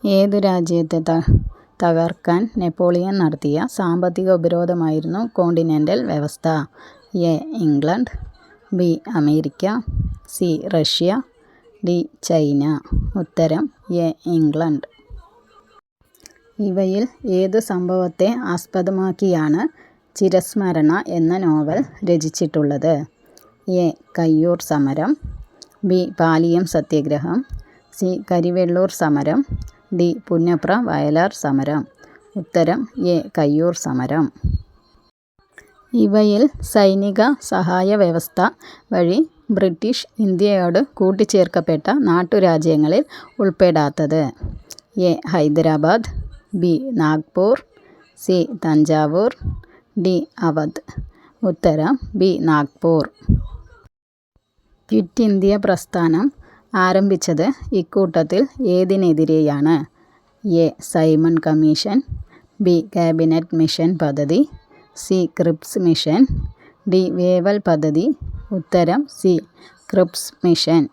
ഏതു രാജ്യത്തെ തകർക്കാൻ നെപ്പോളിയൻ നടത്തിയ സാമ്പത്തിക ഉപരോധമായിരുന്നു കോണ്ടിനെൻ്റൽ വ്യവസ്ഥ? A. England, B. America, C. Russia, D. China. ഉത്തരം എ. ഇംഗ്ലണ്ട്. ഇവയിൽ ഏതു സംഭവത്തെ ആസ്പദമാക്കിയാണ് ചിരസ്മരണ എന്ന നോവൽ രചിച്ചിട്ടുള്ളത്? എ. കയ്യൂർ സമരം, ബി. പാലിയം സത്യാഗ്രഹം, സി. കരിവെള്ളൂർ സമരം, ഡി. പുന്നപ്ര വയലാർ സമരം. ഉത്തരം എ. കയ്യൂർ സമരം. ഇവയിൽ സൈനിക സഹായ വ്യവസ്ഥ വഴി ബ്രിട്ടീഷ് ഇന്ത്യയോട് കൂട്ടിച്ചേർക്കപ്പെട്ട നാട്ടുരാജ്യങ്ങളിൽ ഉൾപ്പെടാത്തത്? A. Hyderabad, B. Nagpur, C. Thanjavur, D. Awadh. ഉത്തരം ബി. നാഗ്പൂർ. ക്വിറ്റ് ഇന്ത്യ പ്രസ്ഥാനം ആരംഭിച്ചത് ഇക്കൂട്ടത്തിൽ ഏതിനെതിരെയാണ്? A. Simon Commission, B. Cabinet Mission പദ്ധതി, C. Cripps Mission, D. Wavell പദ്ധതി. ഉത്തരം സി. Cripps mission.